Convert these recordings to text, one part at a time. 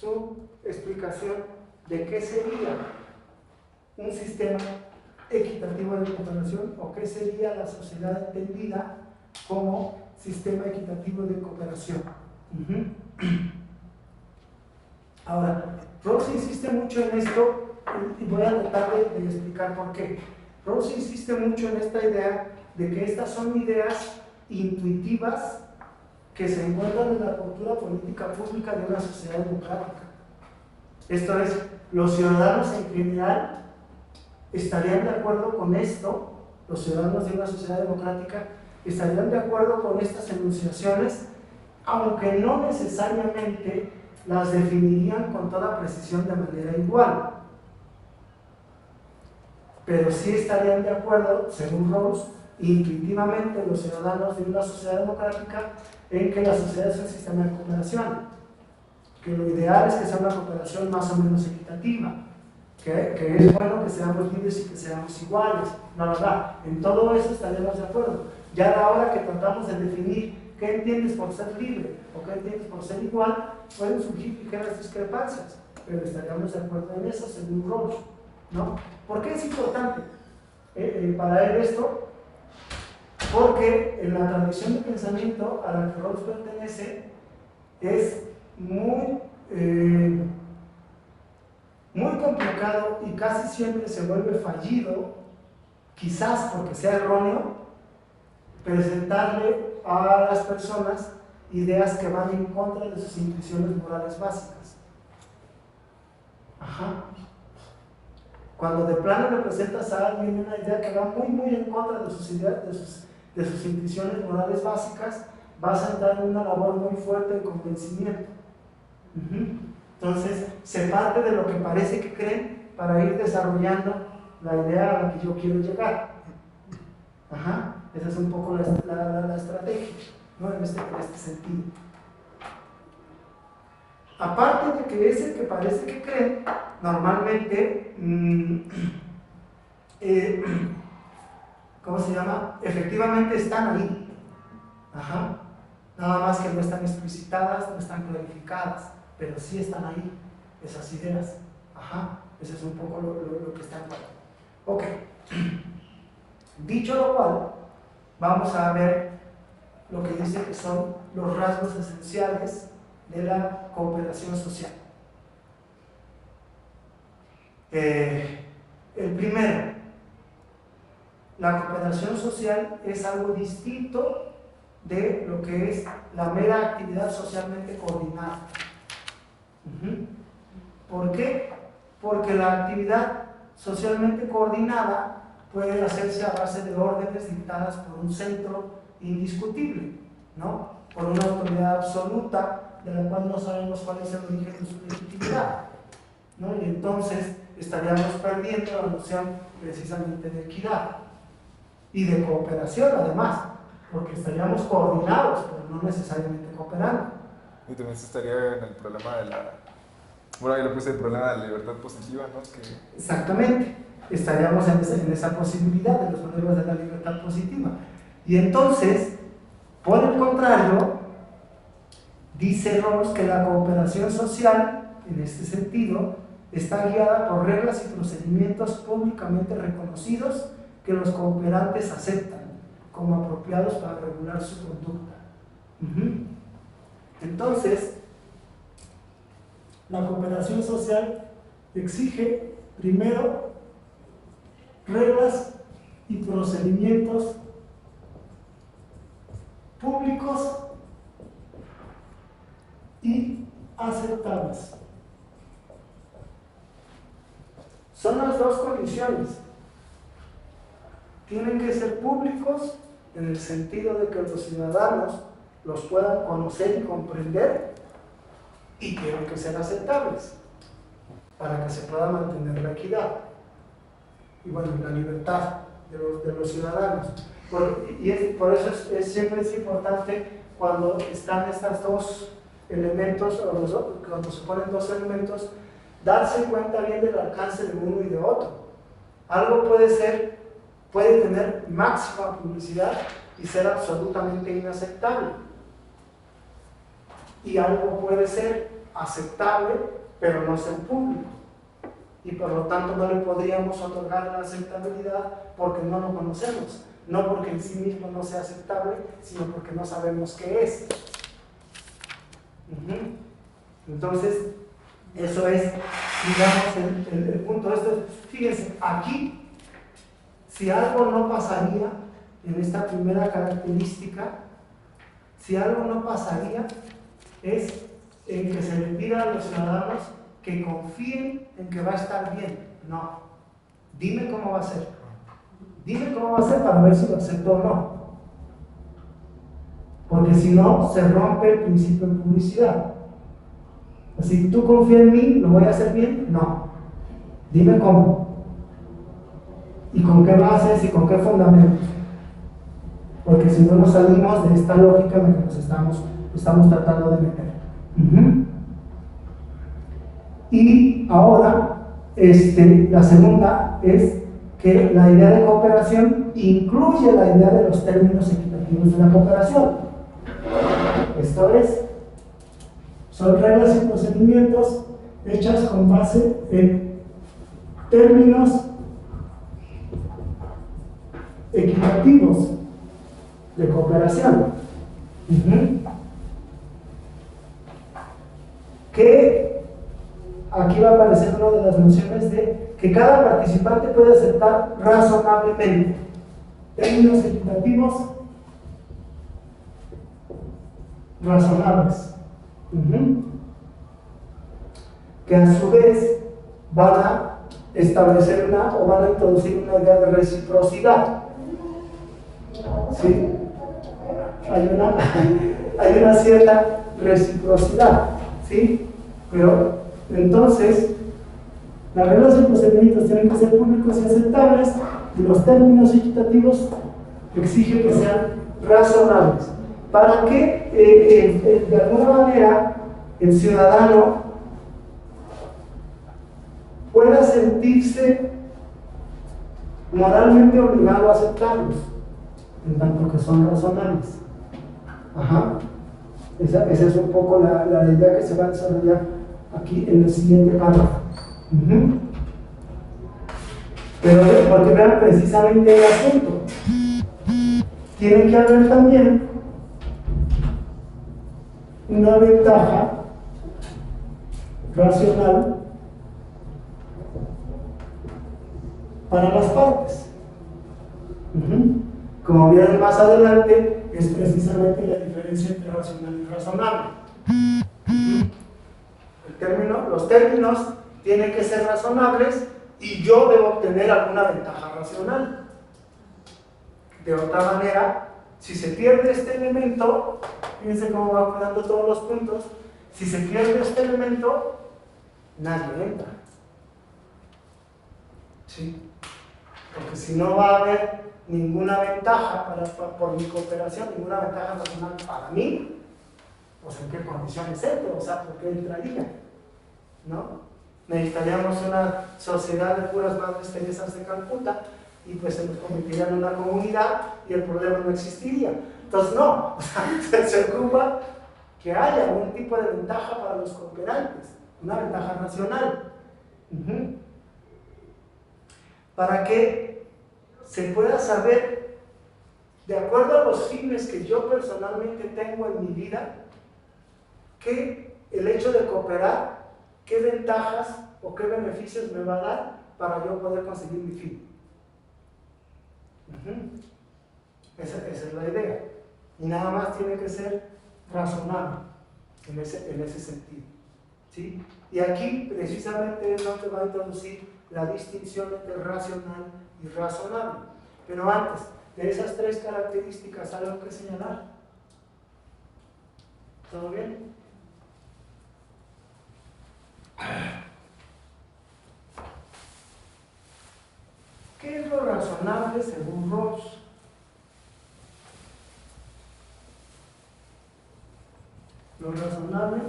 su explicación de qué sería un sistema equitativo de cooperación o qué sería la sociedad entendida como sistema equitativo de cooperación. Ahora, Rawls insiste mucho en esto y voy a tratar de explicar por qué. Rawls insiste mucho en esta idea de que estas son ideas intuitivas que se encuentran en la cultura política pública de una sociedad democrática. Esto es, los ciudadanos en general estarían de acuerdo con esto, los ciudadanos de una sociedad democrática estarían de acuerdo con estas enunciaciones, aunque no necesariamente las definirían con toda precisión de manera igual. Pero sí estarían de acuerdo, según Rawls, intuitivamente los ciudadanos de una sociedad democrática en que la sociedad es un sistema de cooperación, que lo ideal es que sea una cooperación más o menos equitativa, que es bueno que seamos libres y que seamos iguales, la verdad, en todo eso estaríamos de acuerdo. Ya a la hora que tratamos de definir qué entiendes por ser libre o qué entiendes por ser igual, pueden surgir ligeras discrepancias, pero estaríamos de acuerdo en eso según Rawls, ¿no? ¿Por qué es importante para él esto? Porque en la tradición de pensamiento a la que Rawls pertenece es muy complicado y casi siempre se vuelve fallido, quizás porque sea erróneo, presentarle a las personas ideas que van en contra de sus intuiciones morales básicas. Cuando de plano le presentas a alguien una idea que va muy en contra de sus ideas, de sus intuiciones morales básicas, vas a entrar en una labor muy fuerte de convencimiento. Entonces, se parte de lo que parece que creen para ir desarrollando la idea a la que yo quiero llegar. Esa es un poco la estrategia, ¿no? en este sentido. Aparte de que ese que parece que creen, normalmente, ¿cómo se llama? Efectivamente están ahí. Nada más que no están explicitadas, no están clarificadas, pero sí están ahí, esas ideas. Ese es un poco lo que está en juego. Ok. Dicho lo cual, vamos a ver lo que dice que son los rasgos esenciales de la cooperación social. El primero, la cooperación social es algo distinto de lo que es la mera actividad socialmente coordinada. ¿Por qué? Porque la actividad socialmente coordinada puede hacerse a base de órdenes dictadas por un centro indiscutible, ¿no? Por una autoridad absoluta de la cual no sabemos cuál es el origen de su legitimidad, ¿no? Y entonces estaríamos perdiendo la noción precisamente de equidad y de cooperación además, porque estaríamos coordinados, pero no necesariamente cooperando. Y también se estaría en el problema de la... Bueno, ahí lo puse el problema de la libertad positiva, ¿no? Exactamente, estaríamos en esa posibilidad de los problemas de la libertad positiva. Y entonces, por el contrario, dice Rawls que la cooperación social, en este sentido, está guiada por reglas y procedimientos públicamente reconocidos que los cooperantes aceptan como apropiados para regular su conducta. Entonces, la cooperación social exige, primero, reglas y procedimientos públicos y aceptables. Son las dos condiciones. Tienen que ser públicos en el sentido de que los ciudadanos los puedan conocer y comprender, y tienen que ser aceptables para que se pueda mantener la equidad y bueno, la libertad de los ciudadanos. Por eso siempre es importante cuando están estos dos elementos, cuando se ponen dos elementos, darse cuenta bien del alcance de uno y de otro. Algo puede tener máxima publicidad y ser absolutamente inaceptable. Y algo puede ser aceptable, pero no ser público. Y por lo tanto no le podríamos otorgar la aceptabilidad porque no lo conocemos. No porque en sí mismo no sea aceptable, sino porque no sabemos qué es. Entonces, eso es, digamos, el punto. Fíjense, aquí, si algo no pasaría en esta primera característica, si algo no pasaría, es en que se le pida a los ciudadanos que confíen en que va a estar bien. No. Dime cómo va a ser. Dime cómo va a ser para ver si lo acepto o no. Porque si no, se rompe el principio de publicidad. Si tú confías en mí, ¿lo voy a hacer bien? No. Dime cómo. ¿Y con qué bases y con qué fundamentos? Porque si no nos salimos de esta lógica en la que nos estamos tratando de meter. Y ahora, la segunda es que la idea de cooperación incluye la idea de los términos equitativos de la cooperación. Esto es, son reglas y procedimientos hechas con base en términos equitativos de cooperación. Que aquí va a aparecer una de las nociones de que cada participante puede aceptar razonablemente términos equitativos razonables, que a su vez van a establecer o van a introducir una idea de reciprocidad. ¿Sí? Hay una cierta reciprocidad, ¿sí? Pero entonces las reglas y procedimientos tienen que ser públicos y aceptables, y los términos equitativos exigen que sean razonables para que de alguna manera el ciudadano pueda sentirse moralmente obligado a aceptarlos, en tanto que son razonables. Esa es un poco la idea que se va a desarrollar aquí en el siguiente párrafo. Pero porque vean precisamente el asunto, tiene que haber también una ventaja racional para las partes. Como vieron más adelante, es precisamente la diferencia entre racional y razonable. Los términos tienen que ser razonables y yo debo obtener alguna ventaja racional. De otra manera, si se pierde este elemento, fíjense cómo va cuidando todos los puntos, si se pierde este elemento, nadie entra. ¿Sí? Porque si no va a haber ninguna ventaja por mi cooperación, ninguna ventaja racional para mí, pues en qué condiciones entro, o sea, ¿por qué entraría? ¿No? Necesitaríamos una sociedad de puras madres Teresas de Calcuta y pues se nos convertiría en una comunidad y el problema no existiría. Entonces no, o sea, se ocupa que haya algún tipo de ventaja para los cooperantes, una ventaja racional. Para que se pueda saber, de acuerdo a los fines que yo personalmente tengo en mi vida, que el hecho de cooperar, qué ventajas o qué beneficios me va a dar para yo poder conseguir mi fin. Esa es la idea. Y nada más tiene que ser razonable en ese sentido. ¿Sí? Y aquí precisamente es donde va a introducir la distinción entre racional y razonable. Pero antes de esas tres características, ¿algo que señalar? ¿Todo bien? ¿Qué es lo razonable según Rawls? Lo razonable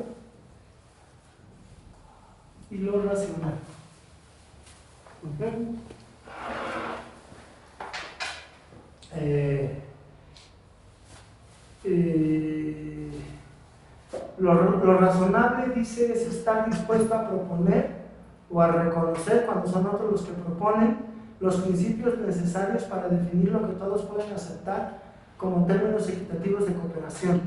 y lo racional. Lo razonable, dice, es estar dispuesto a proponer o a reconocer, cuando son otros los que proponen, los principios necesarios para definir lo que todos pueden aceptar como términos equitativos de cooperación.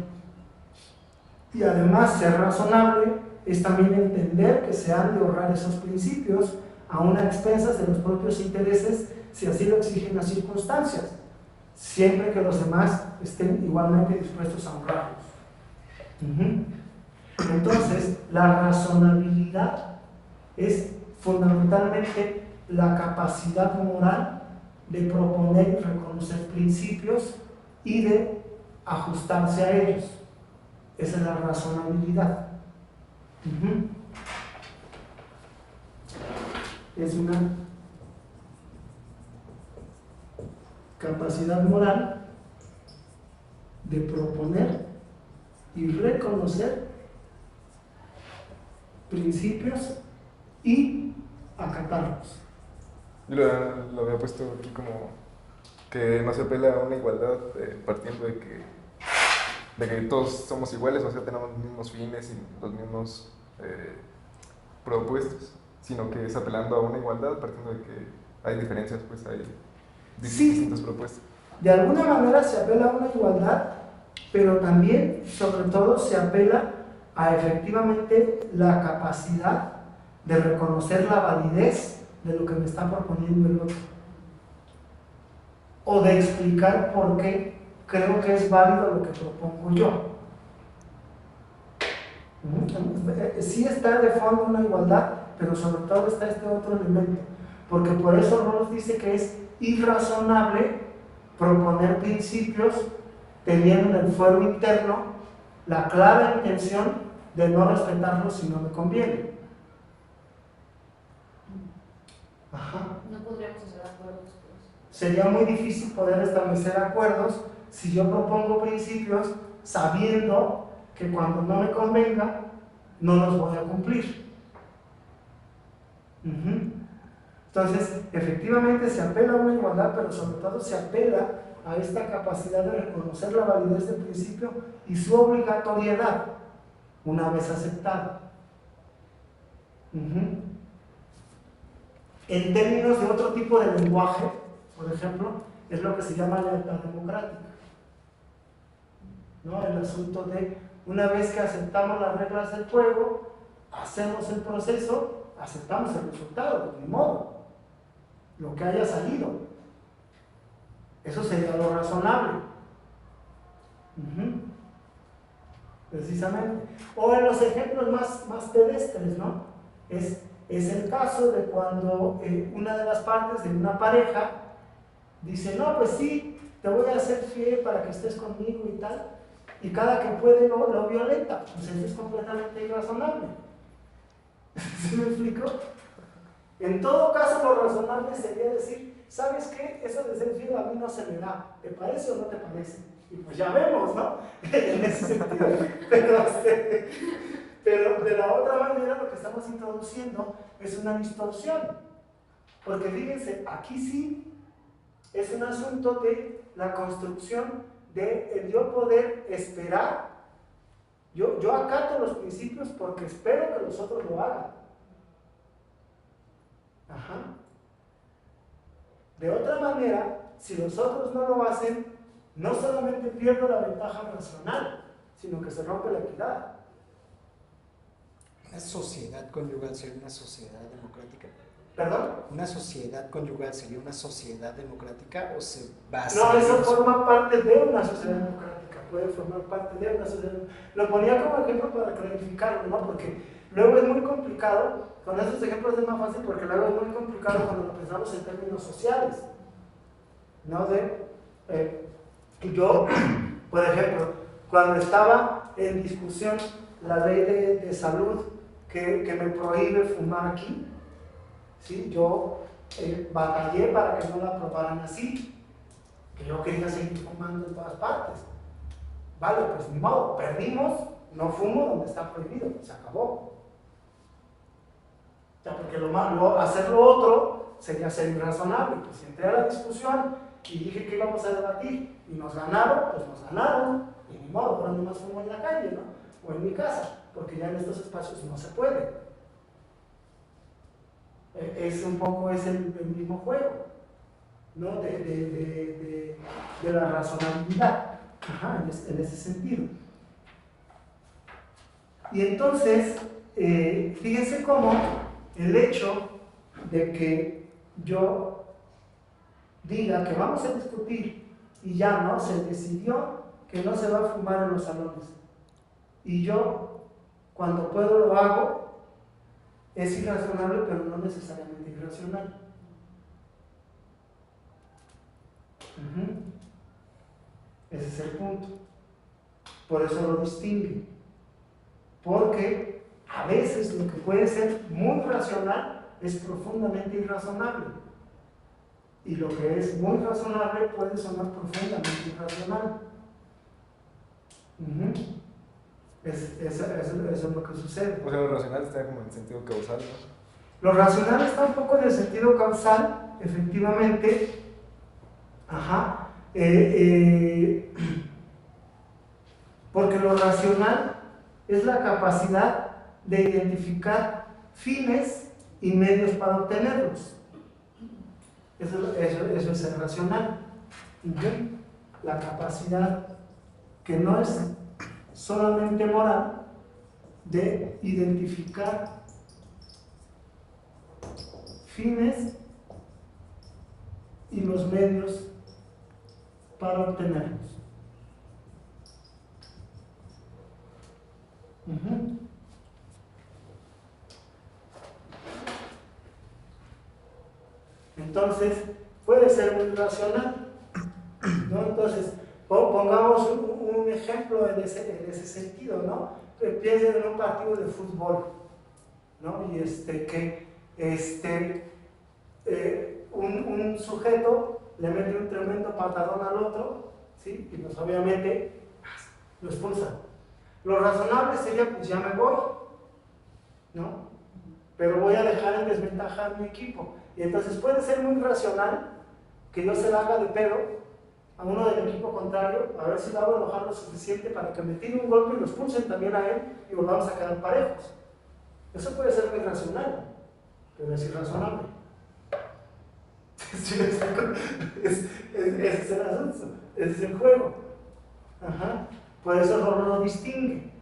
Y además, ser razonable es también entender que se han de honrar esos principios aún a expensas de los propios intereses, si así lo exigen las circunstancias, siempre que los demás estén igualmente dispuestos a honrarlos. Entonces, la razonabilidad es fundamentalmente la capacidad moral de proponer y reconocer principios y de ajustarse a ellos. Esa es la razonabilidad. Es una capacidad moral de proponer y reconocer principios y acatarlos. Yo lo había puesto aquí como que no se apela a una igualdad partiendo de que todos somos iguales, o sea, tenemos los mismos fines y los mismos propuestos, sino que es apelando a una igualdad partiendo de que hay diferencias, pues hay distintas propuestas. De alguna manera se apela a una igualdad, pero también, sobre todo, se apela a efectivamente la capacidad de reconocer la validez de lo que me está proponiendo el otro, o de explicar por qué creo que es válido lo que propongo yo. Sí está de fondo una igualdad, pero sobre todo está este otro elemento, porque por eso Rawls dice que es irrazonable proponer principios teniendo en el fuero interno la clara intención de no respetarlos si no me conviene. No podríamos hacer acuerdos, pues. Sería muy difícil poder establecer acuerdos si yo propongo principios sabiendo que cuando no me convenga no los voy a cumplir. Entonces, efectivamente se apela a una igualdad, pero sobre todo se apela a esta capacidad de reconocer la validez del principio y su obligatoriedad una vez aceptada. En términos de otro tipo de lenguaje, por ejemplo, es lo que se llama lealtad democrática, ¿no? El asunto de, una vez que aceptamos las reglas del juego, hacemos el proceso, aceptamos el resultado, de modo, lo que haya salido. Eso sería lo razonable. Precisamente. O en los ejemplos más pedestres, ¿no? Es el caso de cuando una de las partes de una pareja dice, no, pues sí, te voy a hacer fiel para que estés conmigo y tal, y cada que puede lo violenta. Pues eso es completamente irrazonable. ¿Sí me explico? En todo caso, lo razonable sería decir, ¿sabes qué? Eso de ser fiel a mí no se me da. ¿Te parece o no te parece? Y pues ya vemos, ¿no? En ese sentido. Pero de la otra manera lo que estamos introduciendo es una distorsión. Porque fíjense, aquí sí es un asunto de la construcción de el yo poder esperar. Yo acato los principios porque espero que los otros lo hagan. De otra manera, si los otros no lo hacen, no solamente pierdo la ventaja racional, sino que se rompe la equidad. ¿Una sociedad conyugal sería una sociedad democrática? ¿Perdón? ¿Una sociedad conyugal sería una sociedad democrática o se basa? No, eso forma parte de una sociedad democrática, puede formar parte de una sociedad. Lo ponía como ejemplo para clarificarlo, ¿no? Porque luego es muy complicado, con esos ejemplos es más fácil porque luego es muy complicado cuando lo pensamos en términos sociales, ¿no? Yo, por ejemplo, cuando estaba en discusión la ley de salud que me prohíbe fumar aquí, ¿sí? Yo batallé para que no la aprobaran así, que yo quería seguir fumando en todas partes. Vale, pues ni modo, perdimos, no fumo donde está prohibido, se acabó. Ya, porque hacer lo otro sería ser irrazonable. Pues entré a la discusión y dije que íbamos a debatir y nos ganaron, pues nos ganaron, y ni modo, ahora nomás fumo en la calle, ¿no? o en mi casa, porque ya en estos espacios no se puede. Es un poco el mismo juego, ¿no? de la razonabilidad, en ese sentido. Y entonces, fíjense cómo el hecho de que yo diga que vamos a discutir y ya no se decidió que no se va a fumar en los salones, y yo cuando puedo lo hago, es irrazonable, pero no necesariamente irracional. Ese es el punto. Por eso lo distingue. Porque a veces lo que puede ser muy racional es profundamente irrazonable. Y lo que es muy razonable puede sonar profundamente irracional. Eso es lo que sucede. O sea, lo racional está como en sentido causal, ¿no? Lo racional está un poco en el sentido causal, efectivamente. Porque lo racional es la capacidad de identificar fines y medios para obtenerlos. Eso es el racional. La capacidad que no es solamente moral de identificar fines y los medios para obtenerlos. Entonces, puede ser muy racional, ¿no? Entonces, pongamos un ejemplo en ese sentido, ¿no? Piensen en un partido de fútbol, ¿no? Y un sujeto le mete un tremendo patadón al otro, ¿sí? Y pues obviamente lo expulsan. Lo razonable sería, pues ya me voy, ¿no? Pero voy a dejar en desventaja a mi equipo. Y entonces puede ser muy racional que yo se la haga de pedo a uno del equipo contrario, a ver si lo hago enojar lo suficiente para que me tire un golpe y lo expulsen también a él y volvamos a quedar parejos. Eso puede ser muy racional, pero es irrazonable. Ese es el asunto, ese es el juego. Por eso lo distingue,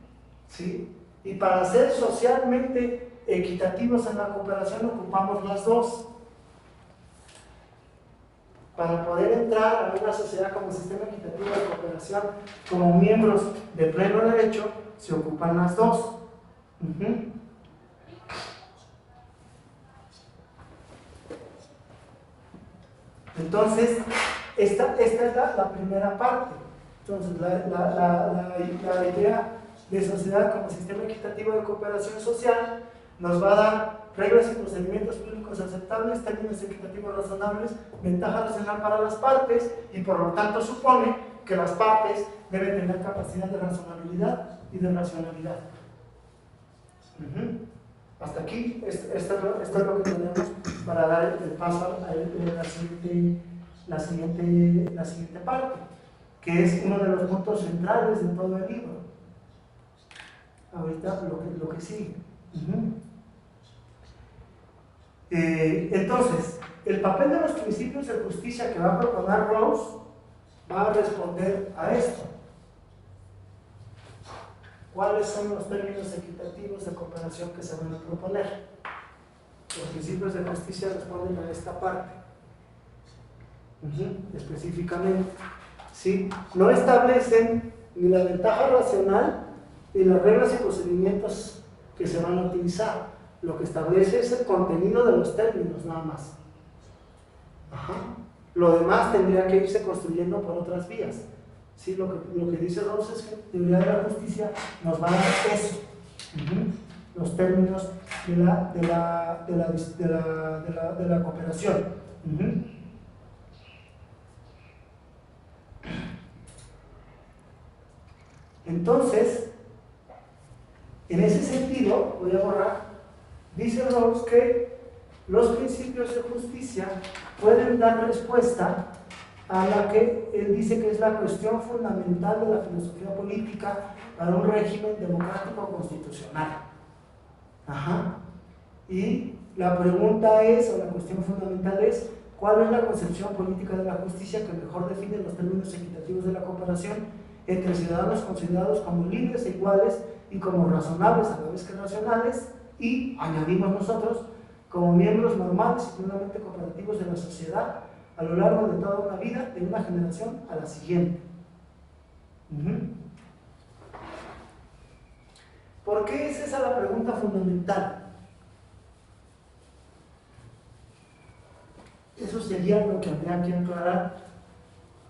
¿sí? Y para ser socialmente equitativos en la cooperación ocupamos las dos. Para poder entrar a una sociedad como sistema equitativo de cooperación, como miembros de pleno derecho, se ocupan las dos. Entonces, esta es la primera parte. Entonces, la idea de sociedad como sistema equitativo de cooperación social nos va a dar reglas y procedimientos públicos aceptables, términos equitativos razonables, ventaja racional para las partes, y por lo tanto supone que las partes deben tener capacidad de razonabilidad y de racionalidad. Hasta aquí, esto es lo que tenemos para dar el paso a la siguiente parte, que es uno de los puntos centrales de todo el libro. Ahorita lo que sigue. Entonces, el papel de los principios de justicia que va a proponer Rawls va a responder a esto. ¿Cuáles son los términos equitativos de cooperación que se van a proponer? Los principios de justicia responden a esta parte. Específicamente, ¿sí? No establecen ni la ventaja racional ni las reglas y procedimientos que se van a utilizar. Lo que establece es el contenido de los términos, nada más. Lo demás tendría que irse construyendo por otras vías. ¿Sí? Lo que dice Rawls es que la teoría de la justicia nos va a dar eso. Los términos de la cooperación. Entonces, en ese sentido, voy a borrar. Dice Rawls que los principios de justicia pueden dar respuesta a la que él dice que es la cuestión fundamental de la filosofía política para un régimen democrático constitucional. Ajá. Y la pregunta es, o la cuestión fundamental es, ¿cuál es la concepción política de la justicia que mejor define los términos equitativos de la cooperación entre ciudadanos considerados como libres e iguales y como razonables a la vez que racionales y, añadimos nosotros, como miembros normales y plenamente cooperativos de la sociedad a lo largo de toda una vida, de una generación a la siguiente? ¿Por qué es esa la pregunta fundamental? Eso sería lo que habría que aclarar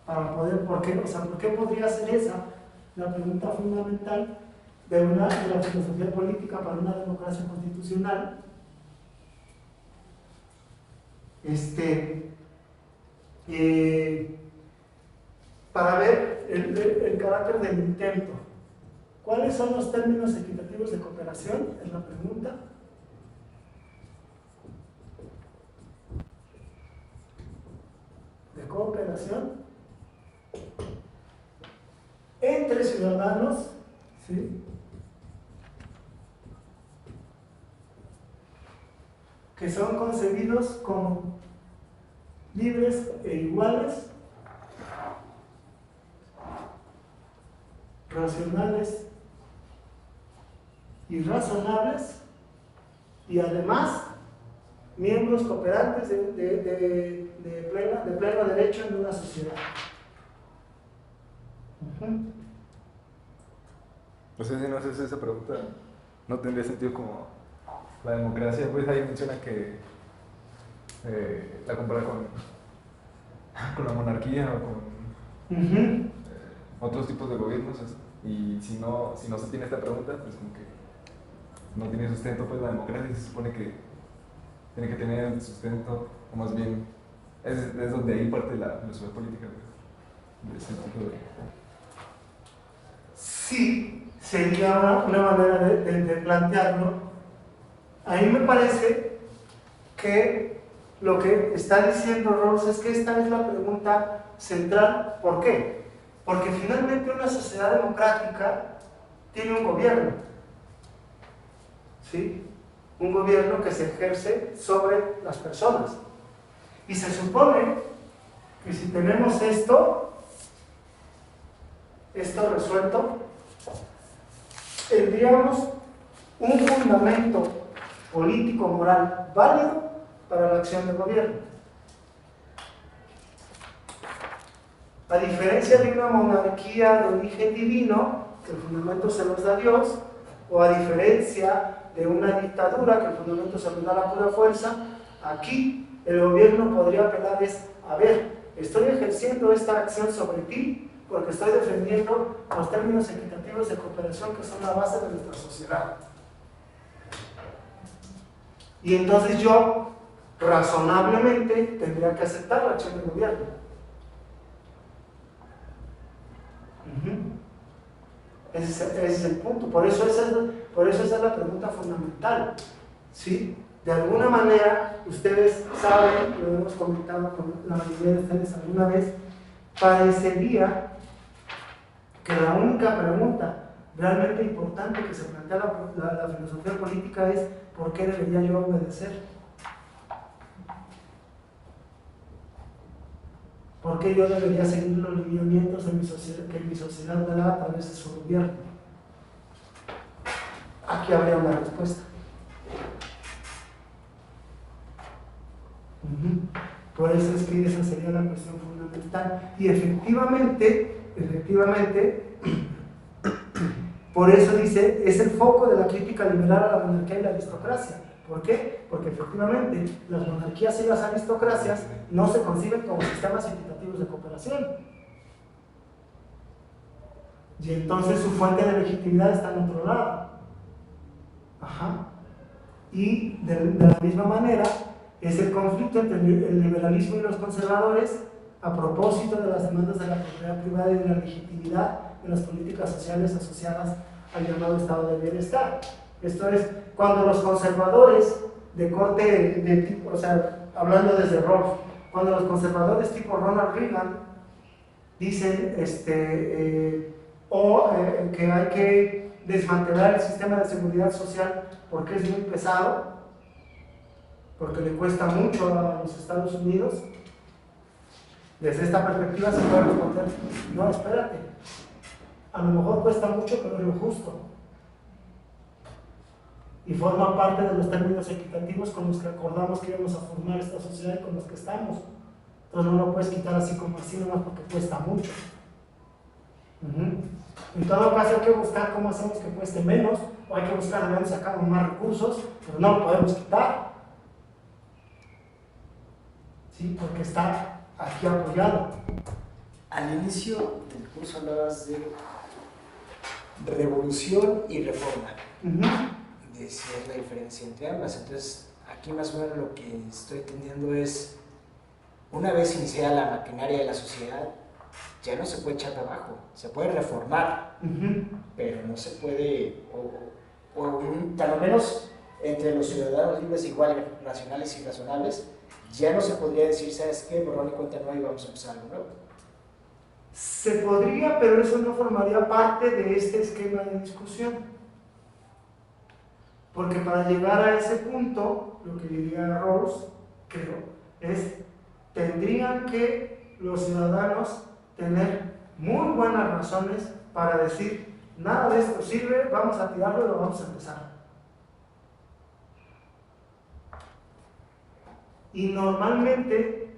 para poder, ¿por qué podría ser esa la pregunta fundamental de la filosofía política para una democracia constitucional? Para ver el carácter del intento. ¿Cuáles son los términos equitativos de cooperación? Es la pregunta. De cooperación entre ciudadanos, ¿sí?, que son concebidos como libres e iguales, racionales y razonables, y además miembros cooperantes de pleno derecho en una sociedad. No sé si no haces esa pregunta, no tendría sentido como la democracia, pues ahí menciona que la compara con la monarquía o con otros tipos de gobiernos, y si no se tiene esta pregunta, pues como que no tiene sustento, pues la democracia se supone que tiene que tener sustento, o más bien es donde ahí parte la filosofía política de ese tipo de... Sí, sería una manera de plantearlo. A mí me parece que lo que está diciendo Rawls es que esta es la pregunta central. ¿Por qué? Porque finalmente una sociedad democrática tiene un gobierno, ¿sí? Un gobierno que se ejerce sobre las personas. Y se supone que si tenemos esto resuelto, tendríamos un fundamento político moral válido para la acción del gobierno. A diferencia de una monarquía de origen divino, que el fundamento se los da Dios, o a diferencia de una dictadura, que el fundamento se los da la pura fuerza, aquí el gobierno podría apelar a ver, estoy ejerciendo esta acción sobre ti porque estoy defendiendo los términos equitativos de cooperación que son la base de nuestra sociedad. Y entonces yo, razonablemente, tendría que aceptar la acción del gobierno. Ese es el punto. Por eso esa es la pregunta fundamental, ¿sí? De alguna manera, ustedes saben, lo hemos comentado con la mayoría de ustedes alguna vez, parecería que la única pregunta realmente importante que se plantea la filosofía política es ¿por qué debería yo obedecer? ¿Por qué yo debería seguir los lineamientos que mi sociedad me da a través de su gobierno? Aquí habría una respuesta. Por eso es que esa sería la cuestión fundamental. Y efectivamente, por eso dice, es el foco de la crítica liberal a la monarquía y la aristocracia. ¿Por qué? Porque efectivamente las monarquías y las aristocracias no se conciben como sistemas equitativos de cooperación. Y entonces su fuente de legitimidad está en otro lado. Y de la misma manera es el conflicto entre el liberalismo y los conservadores a propósito de las demandas de la propiedad privada y de la legitimidad de las políticas sociales asociadas al llamado estado de bienestar. Esto es, cuando los conservadores de corte de tipo, o sea, hablando desde Rawls, cuando los conservadores tipo Ronald Reagan dicen, o que hay que desmantelar el sistema de seguridad social porque es muy pesado, porque le cuesta mucho a los Estados Unidos. Desde esta perspectiva se puede responder, no, espérate, a lo mejor cuesta mucho, pero es lo justo. Y forma parte de los términos equitativos con los que acordamos que íbamos a formar esta sociedad y con los que estamos. Entonces no lo puedes quitar así como así, nomás porque cuesta mucho. En todo caso hay que buscar cómo hacemos que cueste menos, o hay que buscar de dónde sacamos más recursos, pero no lo podemos quitar. ¿Sí? Porque está aquí apoyado. Al inicio del curso hablabas de revolución y reforma. Decías la diferencia entre ambas. Entonces, aquí más o menos lo que estoy entendiendo es, una vez iniciada la maquinaria de la sociedad, ya no se puede echar para abajo, se puede reformar, pero no se puede, o tal lo menos entre los ciudadanos libres igual, racionales y razonables, ya no se podría decir, ¿sabes qué? Borrón y cuenta nueva y vamos a empezar algo nuevo. Se podría, pero eso no formaría parte de este esquema de discusión. Porque para llegar a ese punto, lo que diría Rawls, creo, es, tendrían que los ciudadanos tener muy buenas razones para decir, nada de esto sirve, vamos a tirarlo y lo vamos a empezar. Y normalmente,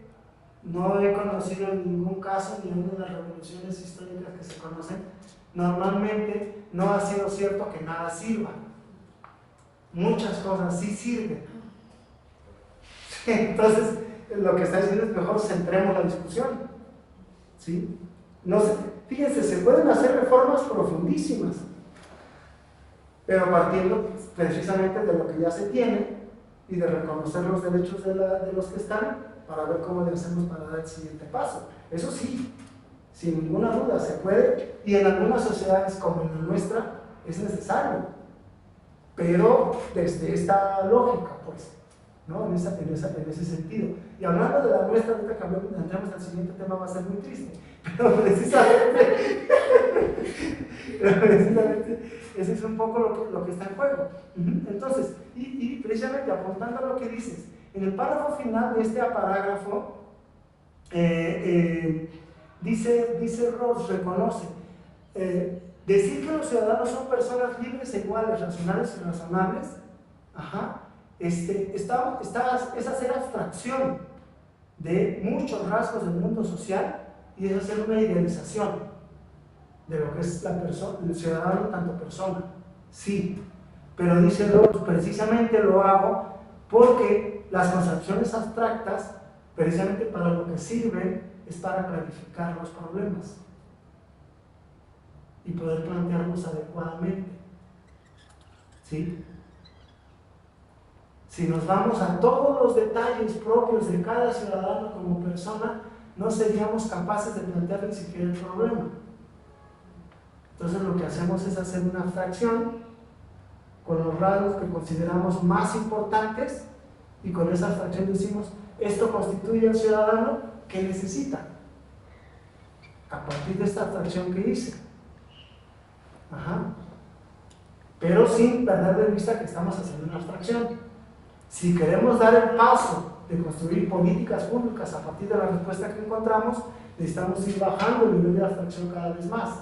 no he conocido en ningún caso, ni en una de las revoluciones históricas que se conocen, normalmente no ha sido cierto que nada sirva. Muchas cosas sí sirven. Entonces, lo que está diciendo es mejor centremos la discusión. ¿Sí? No sé, fíjense, se pueden hacer reformas profundísimas, pero partiendo precisamente de lo que ya se tiene y de reconocer los derechos de los que están para ver cómo le hacemos para dar el siguiente paso. Eso sí, sin ninguna duda se puede, y en algunas sociedades como en la nuestra es necesario, pero desde esta lógica, pues, ¿no? En ese sentido. Y hablando de la nuestra, ahorita que entramos al siguiente tema, va a ser muy triste, pero precisamente ese es un poco lo que está en juego. Entonces, y precisamente apuntando a lo que dices, en el párrafo final de este parágrafo, dice Rawls, reconoce, decir que los ciudadanos son personas libres e iguales, racionales y razonables, es hacer abstracción de muchos rasgos del mundo social y es hacer una idealización de lo que es la persona, el ciudadano tanto persona. Sí, pero dice Rawls, precisamente lo hago porque las concepciones abstractas, precisamente para lo que sirven, es para clarificar los problemas y poder plantearlos adecuadamente. ¿Sí? Si nos vamos a todos los detalles propios de cada ciudadano como persona, no seríamos capaces de plantear ni siquiera el problema. Entonces lo que hacemos es hacer una abstracción con los rasgos que consideramos más importantes y con esa abstracción decimos, esto constituye al ciudadano que necesita a partir de esta abstracción que hice. Pero sin perder de vista que estamos haciendo una abstracción. Si queremos dar el paso de construir políticas públicas a partir de la respuesta que encontramos, necesitamos ir bajando el nivel de abstracción cada vez más,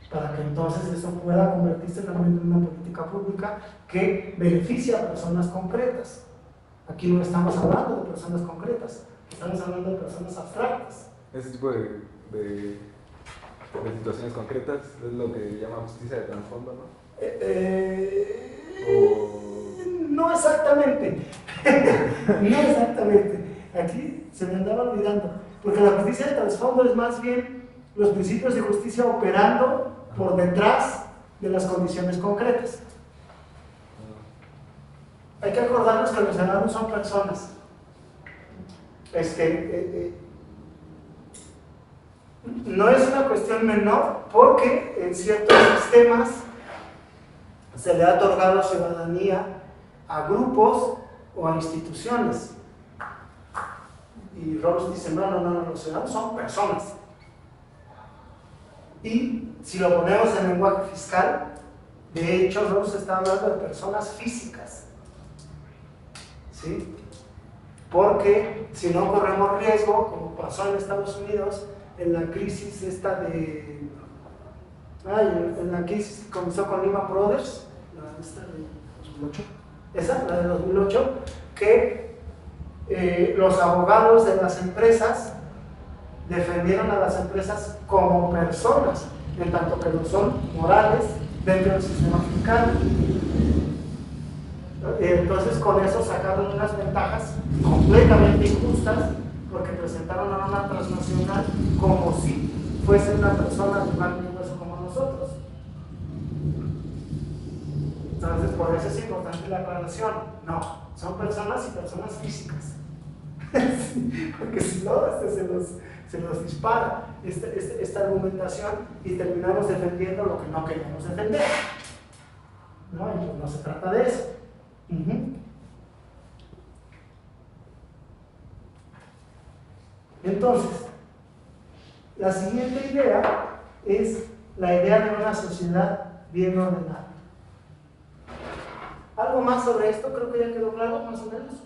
para que entonces eso pueda convertirse realmente en una política pública que beneficie a personas concretas. Aquí no estamos hablando de personas concretas, estamos hablando de personas abstractas. Ese tipo de situaciones concretas es lo que llama justicia de trasfondo, ¿no? No exactamente. No exactamente. Aquí se me andaba olvidando, porque la justicia de trasfondo es más bien los principios de justicia operando por detrás de las condiciones concretas. Hay que acordarnos que los ciudadanos son personas. No es una cuestión menor, porque en ciertos sistemas se le ha otorgado ciudadanía a grupos o a instituciones. Y Rawls dice, no, los ciudadanos son personas. Y si lo ponemos en lenguaje fiscal, de hecho Rawls está hablando de personas físicas, ¿sí? Porque si no corremos riesgo, como pasó en Estados Unidos, en la crisis esta de... en la crisis que comenzó con Lehman Brothers, esta de 2008, esa, la de 2008, que los abogados de las empresas defendieron a las empresas como personas, en tanto que no son morales dentro del sistema fiscal. Entonces con eso sacaron unas ventajas completamente injustas, porque presentaron a una transnacional como si fuese una persona de carne y hueso como nosotros. Entonces por eso es importante la aclaración. No, son personas y personas físicas. Porque si no, se nos dispara esta argumentación y terminamos defendiendo lo que no queremos defender. No, y no se trata de eso. Entonces, la siguiente idea es la idea de una sociedad bien ordenada. ¿Algo más sobre esto? Creo que ya quedó claro, más o menos.